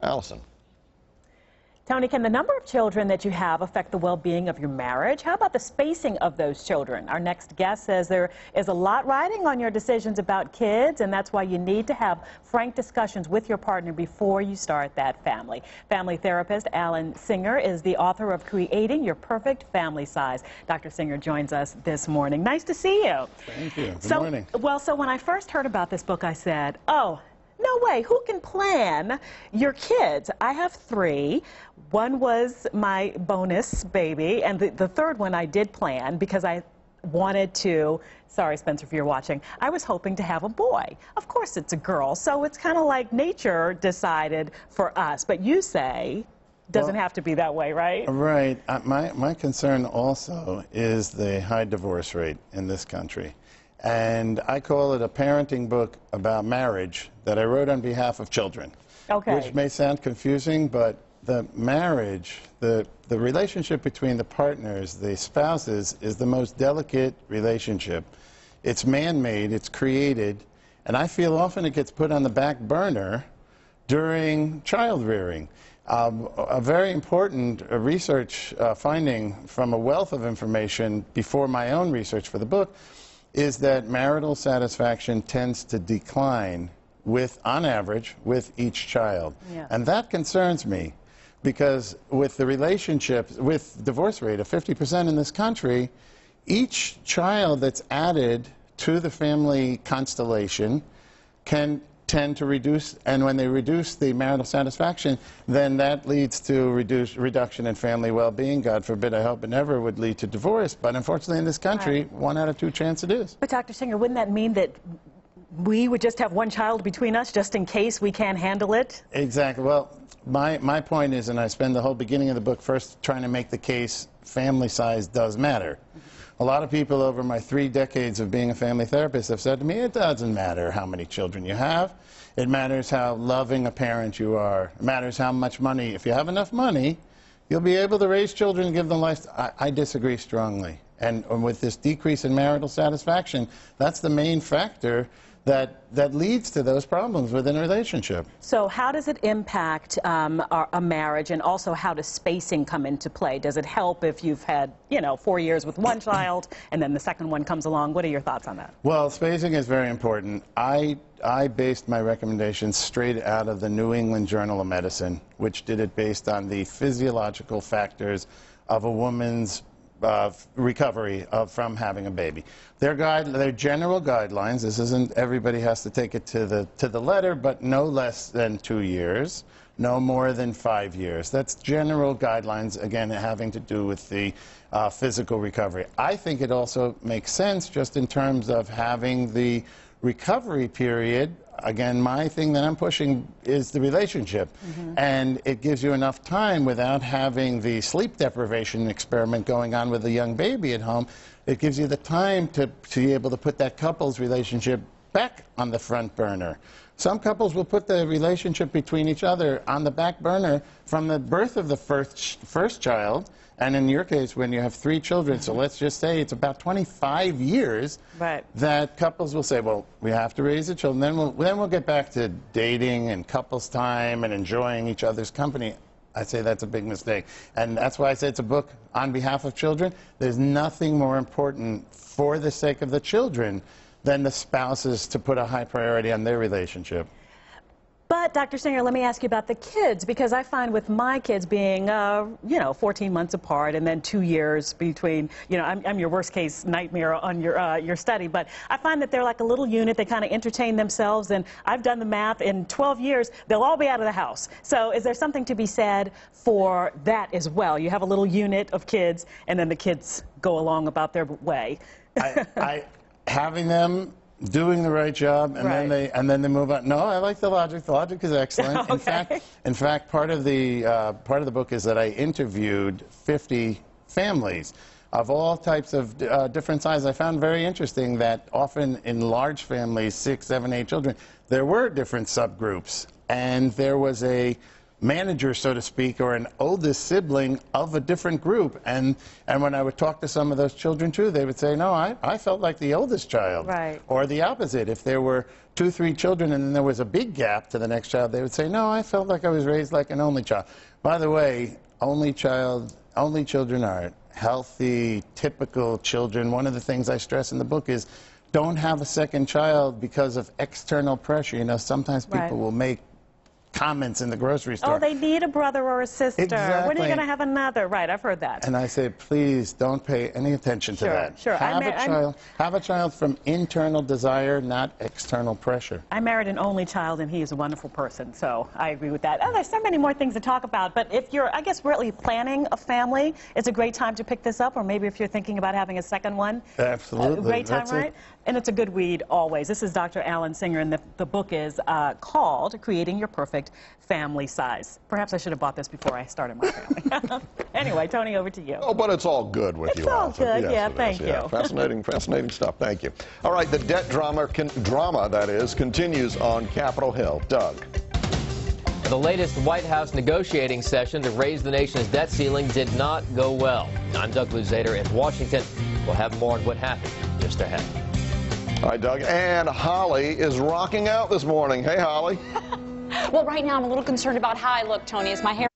Allison. Tony, can the number of children that you have affect the well-being of your marriage? How about the spacing of those children? Our next guest says there is a lot riding on your decisions about kids, and that's why you need to have frank discussions with your partner before you start that family. Family therapist DrAlanSinger is the author of Creating Your Perfect Family Size. Dr. Singer joins us this morning. Nice to see you. Thank you. Good morning. Well, so when I first heard about this book, I said, oh, no way, who can plan your kids? I have 3. One was my bonus baby, and the third one I did plan because I wanted to, sorry Spencer if you're watching, I was hoping to have a boy. Of course it's a girl, so it's kind of like nature decided for us, but you say doesn't have to be that way, right? Right. My concern also is the high divorce rate in this country. And I call it a parenting book about marriage that I wrote on behalf of children. Okay. Which may sound confusing, but the marriage, the relationship between the partners, the spouses, is the most delicate relationship. It's man-made, it's created, and I feel often it gets put on the back burner during child rearing. A very important research finding from a wealth of information before my own research for the book is that marital satisfaction tends to decline on average, with each child. Yeah. And that concerns me because with the relationships, with divorce rate of 50% in this country, each child that's added to the family constellation can tend to reduce, and when they reduce the marital satisfaction, then that leads to reduction in family well-being. God forbid, I hope it never would lead to divorce, but unfortunately in this country, 1 out of 2 chance it is. But Dr. Singer, wouldn't that mean that we would just have 1 child between us just in case we can't handle it? Exactly. Well, my point is, and I spend the whole beginning of the book first trying to make the case, family size does matter. A lot of people over my 3 decades of being a family therapist have said to me, it doesn't matter how many children you have. It matters how loving a parent you are. It matters how much money. If you have enough money, you'll be able to raise children and give them life. I disagree strongly. And with this decrease in marital satisfaction, that's the main factor that leads to those problems within a relationship. So how does it impact a marriage, and also how does spacing come into play? Does it help if you've had, 4 years with 1 child and then the second one comes along? What are your thoughts on that? Well, spacing is very important. I based my recommendations straight out of the New England Journal of Medicine, which did it based on the physiological factors of a woman's recovery from having a baby. Their general guidelines, this isn't everybody has to take it to the letter, but no less than 2 years, no more than 5 years. That's general guidelines, again, having to do with the physical recovery. I think it also makes sense just in terms of having the recovery period. Again, my thing that I'm pushing is the relationship. And it gives you enough time without having the sleep deprivation experiment going on with a young baby at home. It gives you the time to be able to put that couple's relationship back on the front burner. Some couples will put the relationship between each other on the back burner from the birth of the first child, and in your case, when you have 3 children, so let's just say it's about 25 years that couples will say, well, we have to raise the children, then we'll get back to dating and couples time and enjoying each other's company. I say that's a big mistake. And that's why I say it's a book on behalf of children. There's nothing more important for the sake of the children than the spouses to put a high priority on their relationship. But, Dr. Singer, let me ask you about the kids, because I find with my kids being, 14 months apart and then 2 years between, I'm your worst case nightmare on your study, but I find that they're like a little unit. They kind of entertain themselves, and I've done the math. In 12 years, they'll all be out of the house. So is there something to be said for that as well? You have a little unit of kids, and then the kids go along about their way. Having them doing the right job, and then they move on. No, I like the logic. The logic is excellent. Okay. In fact, part of the book is that I interviewed 50 families of all types of different sizes. I found very interesting that often in large families, 6, 7, 8 children, there were different subgroups, and there was a manager, so to speak, or an oldest sibling of a different group. And when I would talk to some of those children too, they would say, no, I felt like the oldest child. Right. Or the opposite. If there were 2, 3 children and then there was a big gap to the next child, they would say, no, I felt like I was raised like an only child. By the way, only children are healthy, typical children. One of the things I stress in the book is don't have a second child because of external pressure. You know, sometimes people will make comments in the grocery store. Oh, they need a brother or a sister. Exactly. When are you going to have another? Right, I've heard that. And I say, please don't pay any attention to that. Sure. Have a child from internal desire, not external pressure. I married an only child, and he is a wonderful person, so I agree with that. Oh, there's so many more things to talk about, but if you're, I guess, really planning a family, it's a great time to pick this up, or maybe if you're thinking about having a second one. Absolutely. Great time, right? And it's a good read always. This is DrAlanSinger, and the book is called Creating Your Perfect Family Size. Perhaps I should have bought this before I started my family. Anyway, Tony, over to you. Oh, but it's all good with you. It's all good, yes, yeah, thank you. Yeah. Fascinating stuff, thank you. All right, the debt drama that is, continues on Capitol Hill. Doug. The latest White House negotiating session to raise the nation's debt ceiling did not go well. I'm Doug Luzader in Washington. We'll have more on what happened just ahead. All right, Doug. And Holly is rocking out this morning. Hey, Holly. Well, right now I'm a little concerned about how I look, Tony, as my hair